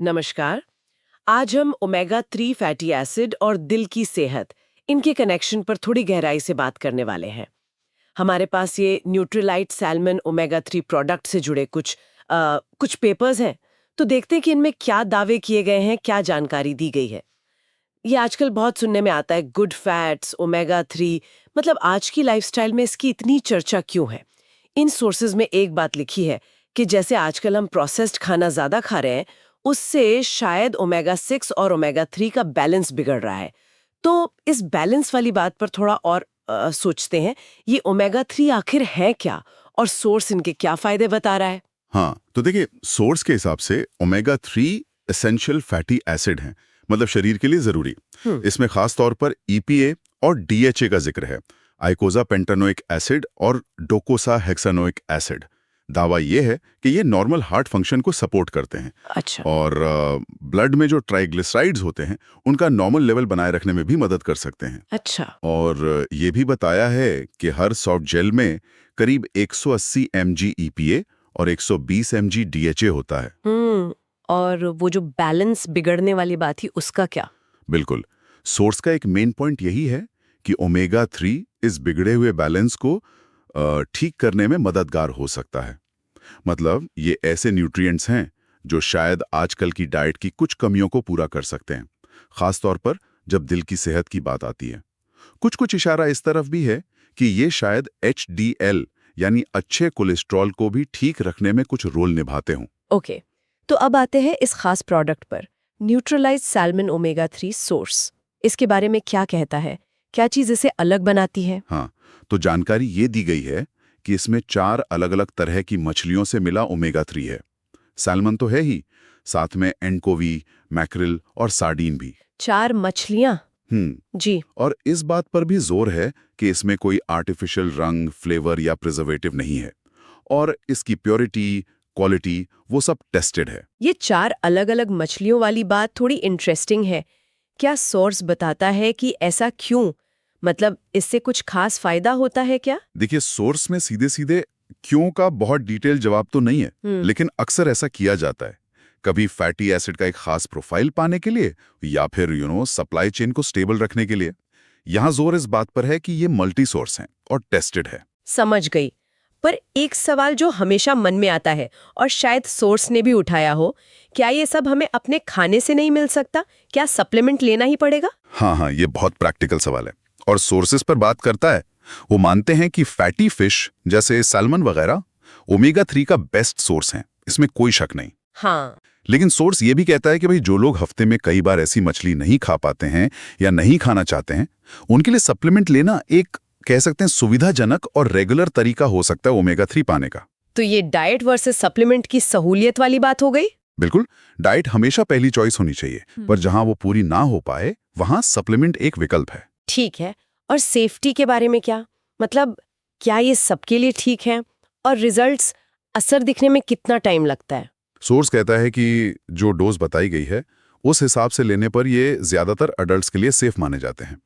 नमस्कार। आज हम ओमेगा 3 फैटी एसिड और दिल की सेहत इनके कनेक्शन पर थोड़ी गहराई से बात करने वाले हैं। हमारे पास ये न्यूट्रीलाइट सैल्मन ओमेगा 3 प्रोडक्ट से जुड़े कुछ पेपर्स हैं। तो देखते हैं कि इनमें क्या दावे किए गए हैं, क्या जानकारी दी गई है। ये आजकल बहुत सुनने में आता है, गुड फैट्स ओमेगा 3। मतलब आज की लाइफस्टाइल में इसकी इतनी चर्चा क्यों है? इन सोर्सेज में एक बात लिखी है कि जैसे आजकल हम प्रोसेस्ड खाना ज्यादा खा रहे हैं, उससे शायद ओमेगा 6 और ओमेगा 3 का बैलेंस बिगड़ रहा है। तो इस बैलेंस वाली बात पर थोड़ा और सोचते हैं। ये ओमेगा 3 आखिर है क्या, और सोर्स इनके क्या फायदे बता रहा है? हाँ, तो देखिए, सोर्स के हिसाब से ओमेगा 3 एसेंशियल फैटी एसिड हैं, मतलब शरीर के लिए जरूरी। इसमें खास तौर पर ईपीए और डीएचए का जिक्र है, आइकोजा पेंटानोइक एसिड और डोकोसा हेक्सानोइक एसिड। दावा ये है कि ये नॉर्मल हार्ट फंक्शन को सपोर्ट करते हैं। अच्छा। और ब्लड में जो ट्राइग्लिसराइड्स होते हैं उनका नॉर्मल लेवल बनाए रखने में भी मदद कर सकते हैं। अच्छा। और ये भी बताया है कि हर सॉफ्ट जेल में करीब 180 mg ईपीए और 120 mg डीएचए होता है। और वो जो बैलेंस बिगड़ने वाली बात थी, उसका क्या? बिल्कुल, सोर्स का एक मेन पॉइंट यही है कि ओमेगा 3 इस बिगड़े हुए बैलेंस को ठीक करने में मददगार हो सकता है। मतलब ये ऐसे न्यूट्रिएंट्स हैं जो शायद आजकल की डाइट की कुछ कमियों को पूरा कर सकते हैं, खास तौर पर जब दिल की सेहत की बात आती है। कुछ कुछ इशारा इस तरफ भी है कि ये शायद एचडीएल यानी अच्छे कोलेस्ट्रॉल को भी ठीक रखने में कुछ रोल निभाते हों। ओके। तो अब आते हैं इस खास प्रोडक्ट पर, न्यूट्रलाइज्ड सैल्मन ओमेगा 3 सोर्स। इसके बारे में क्या कहता है? क्या चीज इसे अलग बनाती है? हाँ, तो जानकारी ये दी गई है कि इसमें 4 अलग अलग तरह की मछलियों से मिला ओमेगा 3 है। सैल्मन तो है ही, साथ में एंकोवी, मैक्रिल और सार्डीन भी। 4 मछलियां? जी। और इस बात पर भी जोर है कि इसमें कोई आर्टिफिशियल रंग, फ्लेवर या प्रिजर्वेटिव नहीं है, और इसकी प्योरिटी, क्वालिटी वो सब टेस्टेड है। ये 4 अलग-अलग मछलियों वाली बात थोड़ी इंटरेस्टिंग है। क्या सोर्स बताता है कि ऐसा क्यों? मतलब इससे कुछ खास फायदा होता है क्या? देखिए, सोर्स में सीधे सीधे क्यों का बहुत डिटेल जवाब तो नहीं है, लेकिन अक्सर ऐसा किया जाता है। कभी फैटी एसिड का एक खास प्रोफाइल पाने के लिए, या फिर सप्लाई चेन को स्टेबल रखने के लिए। यहाँ जोर इस बात पर है कि ये मल्टी सोर्स हैं और टेस्टेड है। समझ गई। पर एक सवाल जो हमेशा मन में आता है, और शायद सोर्स ने भी उठाया हो, क्या ये सब हमें अपने खाने से नहीं मिल सकता? क्या सप्लीमेंट लेना ही पड़ेगा? हाँ, ये बहुत प्रैक्टिकल सवाल है और सोर्सेस पर बात करता है। वो मानते हैं कि फैटी फिश जैसे सैल्मन वगैरह ओमेगा 3 का बेस्ट सोर्स हैं, इसमें कोई शक नहीं। हाँ। लेकिन सोर्स ये भी कहता है कि भाई, जो लोग हफ्ते में कई बार ऐसी मछली नहीं खा पाते हैं या नहीं खाना चाहते हैं, उनके लिए सप्लीमेंट लेना एक, कह सकते हैं, सुविधाजनक और रेगुलर तरीका हो सकता है ओमेगा 3 पाने का। तो ये डाइट वर्सेस सप्लीमेंट की सहूलियत वाली बात हो गई। बिल्कुल, डाइट हमेशा पहली चॉइस होनी चाहिए, पर जहां वो पूरी ना हो पाए वहां सप्लीमेंट एक विकल्प है। ठीक है। और सेफ्टी के बारे में क्या? मतलब क्या ये सबके लिए ठीक है? और रिजल्ट्स, असर दिखने में कितना टाइम लगता है? सोर्स कहता है कि जो डोज बताई गई है उस हिसाब से लेने पर ये ज्यादातर अडल्ट्स के लिए सेफ माने जाते हैं।